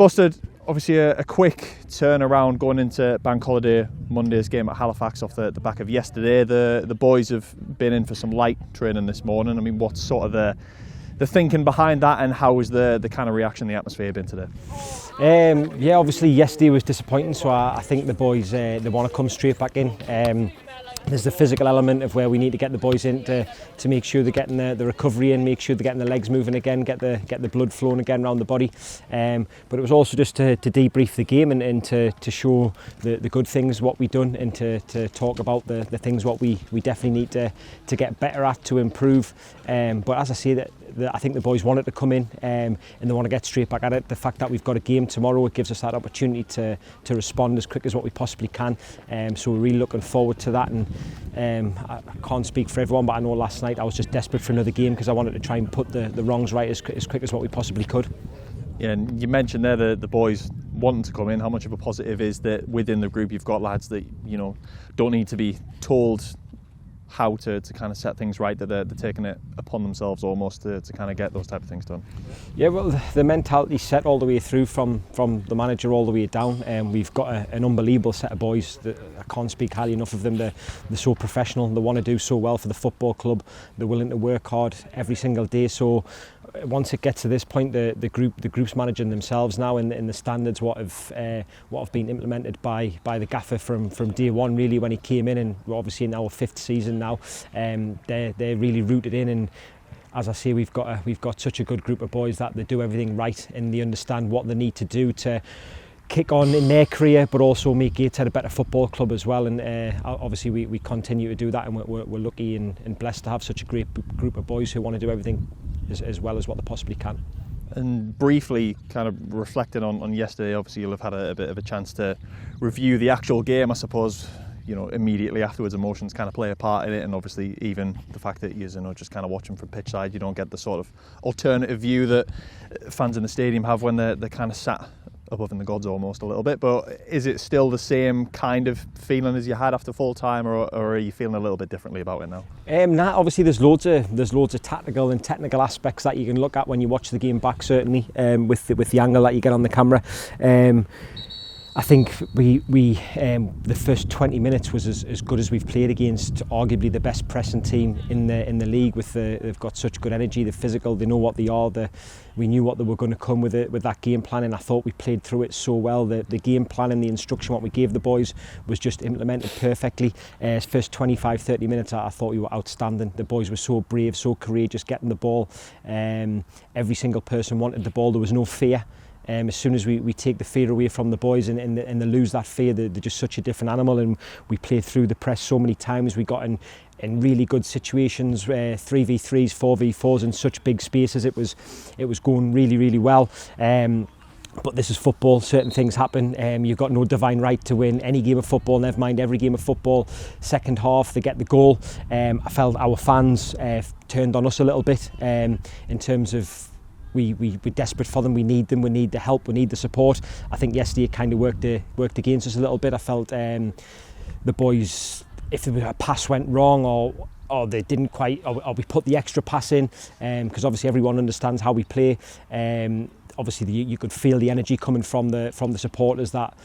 busted. Obviously a quick turnaround going into Bank Holiday Monday's game at Halifax off the back of yesterday. The boys have been in for some light training this morning. I mean, what's sort of the thinking behind that, and how was the kind of reaction, the atmosphere been today? Yeah, obviously yesterday was disappointing, so I think the boys they want to come straight back in. There's the physical element of where we need to get the boys in to make sure they're getting the recovery in, make sure they're getting the legs moving again, get the blood flowing again around the body. But it was also just to debrief the game and to show the good things, what we've done, and to talk about the things what we definitely need to get better at, to improve. But as I say, I think the boys wanted to come in and they want to get straight back at it. The fact that we've got a game tomorrow, it gives us that opportunity to respond as quick as what we possibly can. So we're really looking forward to that. And I can't speak for everyone, but I know last night I was just desperate for another game because I wanted to try and put the wrongs right as quick as what we possibly could. Yeah, and you mentioned there the boys wanting to come in. How much of a positive is that within the group you've got lads that, you know, don't need to be told how to kind of set things right, that they're taking it upon themselves almost to kind of get those type of things done? Yeah, well, the mentality set all the way through from the manager all the way down, and we've got an unbelievable set of boys that I can't speak highly enough of them. They're so professional, they want to do so well for the football club, they're willing to work hard every single day. So once it gets to this point, the group's managing themselves now in the standards what have been implemented by the gaffer from day one, really, when he came in, and we're obviously in our 5th season now. They're really rooted in, and as I say, we've got such a good group of boys that they do everything right and they understand what they need to do to kick on in their career, but also make Gateshead a better football club as well. And obviously we continue to do that, and we're lucky and blessed to have such a great group of boys who want to do everything as well as what they possibly can. And briefly, kind of reflecting on yesterday, obviously you'll have had a bit of a chance to review the actual game, I suppose. You know, immediately afterwards, emotions kind of play a part in it, and obviously even the fact that you know, just kind of watching from pitch side, you don't get the sort of alternative view that fans in the stadium have when they're kind of sat above in the gods almost a little bit. But is it still the same kind of feeling as you had after full time, or are you feeling a little bit differently about it now? Obviously there's loads of tactical and technical aspects that you can look at when you watch the game back, certainly with the angle that you get on the camera. I think the first 20 minutes was as good as we've played against arguably the best pressing team in the league. They've got such good energy, they're physical, they know what they are. We knew what they were going to come with that game plan, and I thought we played through it so well. The game plan and the instruction what we gave the boys was just implemented perfectly. First 25-30 minutes I thought we were outstanding. The boys were so brave, so courageous getting the ball. Every single person wanted the ball, there was no fear. As soon as we take the fear away from the boys and they lose that fear, they're just such a different animal. And we played through the press so many times. We got in really good situations, 3v3s, 4v4s in such big spaces. It was going really, really well. But this is football, certain things happen. You've got no divine right to win any game of football, never mind every game of football. Second half, they get the goal. I felt our fans turned on us a little bit in terms of we're desperate for them, we need them, we need the help, we need the support. I think yesterday it kind of worked against us a little bit. I felt the boys, if a pass went wrong or they didn't quite, or we put the extra pass in, because obviously everyone understands how we play. Obviously you could feel the energy coming from the supporters, that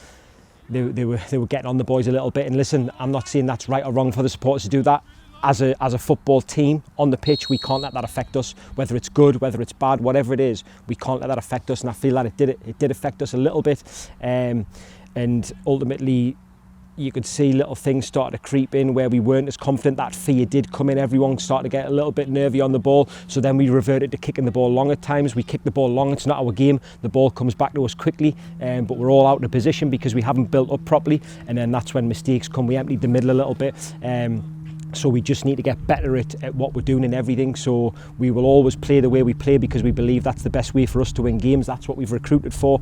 they were getting on the boys a little bit. And listen, I'm not saying that's right or wrong for the supporters to do that. As a football team on the pitch, we can't let that affect us, whether it's good, whether it's bad, whatever it is, we can't let that affect us. And I feel that it did affect us a little bit, and ultimately you could see little things start to creep in where we weren't as confident. That fear did come in, everyone started to get a little bit nervy on the ball, so then we reverted to kicking the ball long at times. We kick the ball long, it's not our game, the ball comes back to us quickly, but we're all out of position because we haven't built up properly, and then that's when mistakes come. We emptied the middle a little bit. So we just need to get better at what we're doing in everything. So we will always play the way we play because we believe that's the best way for us to win games. That's what we've recruited for.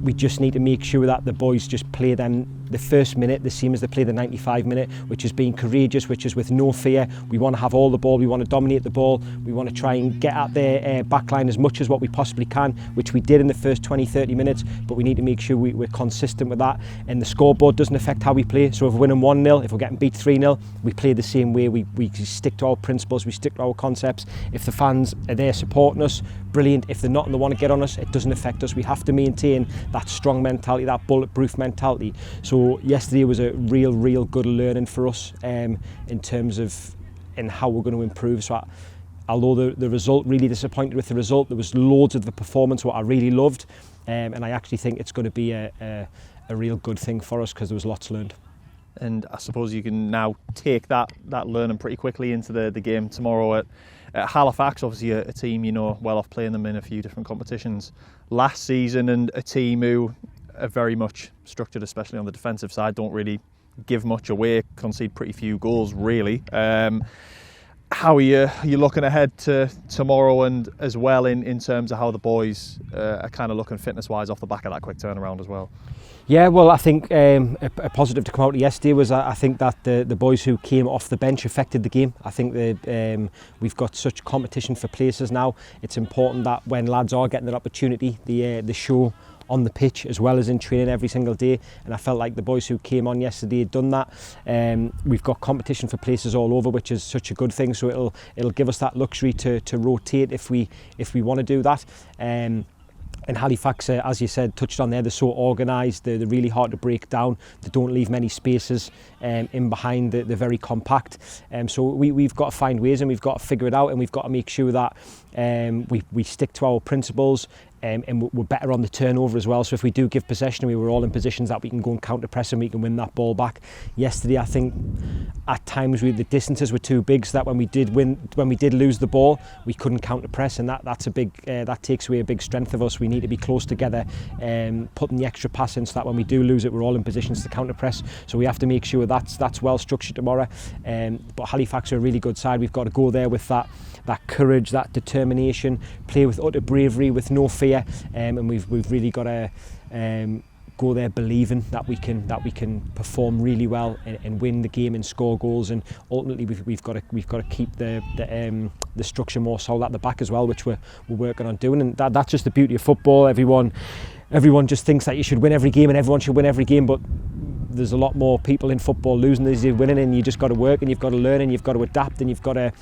We just need to make sure that the boys just play them the first minute the same as they play the 95 minute, which is being courageous, which is with no fear. We want to have all the ball, we want to dominate the ball, we want to try and get at their backline as much as what we possibly can, which we did in the first 20-30 minutes, but we need to make sure we're consistent with that, and the scoreboard doesn't affect how we play. So if we're winning 1-0, if we're getting beat 3-0, we play the same way. We stick to our principles, we stick to our concepts. If the fans are there supporting us, brilliant. If they're not and they want to get on us, it doesn't affect us. We have to maintain that strong mentality, that bulletproof mentality. So yesterday was a real good learning for us in terms of how we're going to improve. So although the result, really disappointed with the result, there was loads of the performance what I really loved, and I actually think it's going to be a real good thing for us because there was lots learned. And I suppose you can now take that learning pretty quickly into the game tomorrow at Halifax. Obviously a team you know well off playing them in a few different competitions last season, and a team who are very much structured, especially on the defensive side, don't really give much away, concede pretty few goals really. How are you looking ahead to tomorrow, and as well in terms of how the boys are kind of looking fitness-wise off the back of that quick turnaround as well? Yeah, well, I think a positive to come out of yesterday was I think that the boys who came off the bench affected the game. I think that we've got such competition for places now. It's important that when lads are getting an opportunity, the show on the pitch as well as in training every single day, and I felt like the boys who came on yesterday had done that. We've got competition for places all over, which is such a good thing, so it'll give us that luxury to rotate if we want to do that. And Halifax, as you said, touched on there, they're so organised, they're really hard to break down, they don't leave many spaces in behind, they're very compact. So we've got to find ways, and we've got to figure it out, and we've got to make sure that we stick to our principles, and we're better on the turnover as well. So if we do give possession, we were all in positions that we can go and counter press and we can win that ball back. Yesterday, I think at times the distances were too big, so that when we did lose the ball, we couldn't counter press, and that's a big that takes away a big strength of us. We need to be close together, putting the extra pass in, so that when we do lose it, we're all in positions to counter press. So we have to make sure that's well structured tomorrow. But Halifax are a really good side. We've got to go there with that courage, that determination, play with utter bravery, with no fear, and we've really got to go there believing that we can perform really well and win the game and score goals. And ultimately we've got to keep the structure more solid at the back as well, which we're working on doing. And that's just the beauty of football. Everyone just thinks that you should win every game and everyone should win every game, but there's a lot more people in football losing than you're winning, and you just got to work and you've got to learn and you've got to adapt and you've got to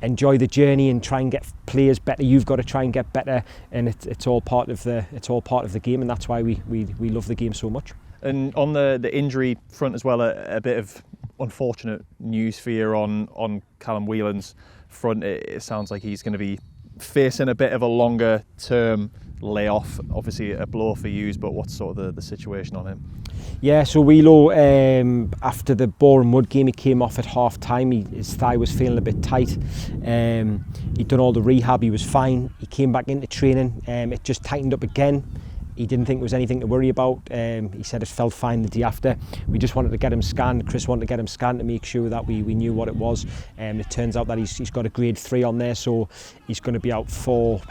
enjoy the journey and try and get players better. You've got to try and get better, and it's all part of the game, and that's why we love the game so much. And on the injury front as well, a bit of unfortunate news for you on Callum Whelan's front. It sounds like he's going to be facing a bit of a longer term layoff. Obviously a blow for you, but what's sort of the situation on him? Yeah, so Wheelo, after the Boreham Wood game, he came off at half time. His thigh was feeling a bit tight. He'd done all the rehab, he was fine. He came back into training, it just tightened up again. He didn't think there was anything to worry about. He said it felt fine the day after. We just wanted to get him scanned. Chris wanted to get him scanned to make sure that we knew what it was. It turns out that he's got a grade 3 on there, so he's going to be out for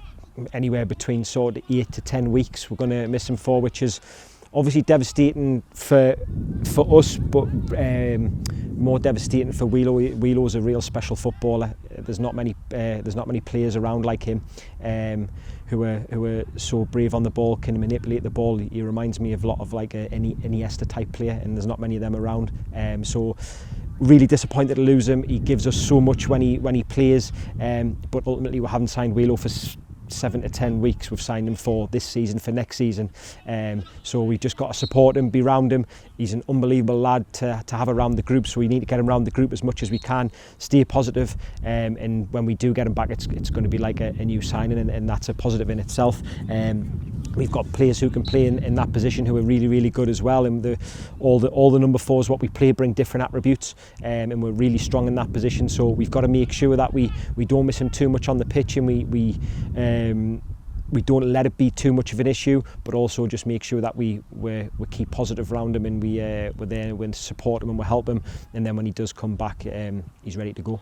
anywhere between sort of 8 to 10 weeks. We're going to miss him for, which is obviously devastating for us, but more devastating for Wheelo. Wheelo's a real special footballer. There's not many players around like him who are so brave on the ball, can manipulate the ball. He reminds me of a lot of like an Iniesta type player, and there's not many of them around. So really disappointed to lose him. He gives us so much when he plays, but ultimately we haven't signed Wheelo for 7 to 10 weeks. We've signed him for this season, for next season, so we've just got to support him, be around him. He's an unbelievable lad to have around the group, so we need to get him around the group as much as we can, stay positive, and when we do get him back, it's going to be like a new signing, and that's a positive in itself. We've got players who can play in that position who are really good as well, and all the number 4s what we play bring different attributes, and we're really strong in that position. So we've got to make sure that we don't miss him too much on the pitch, and we don't let it be too much of an issue, but also just make sure that we keep positive around him, and we're there, we support him and we help him, and then when he does come back, he's ready to go.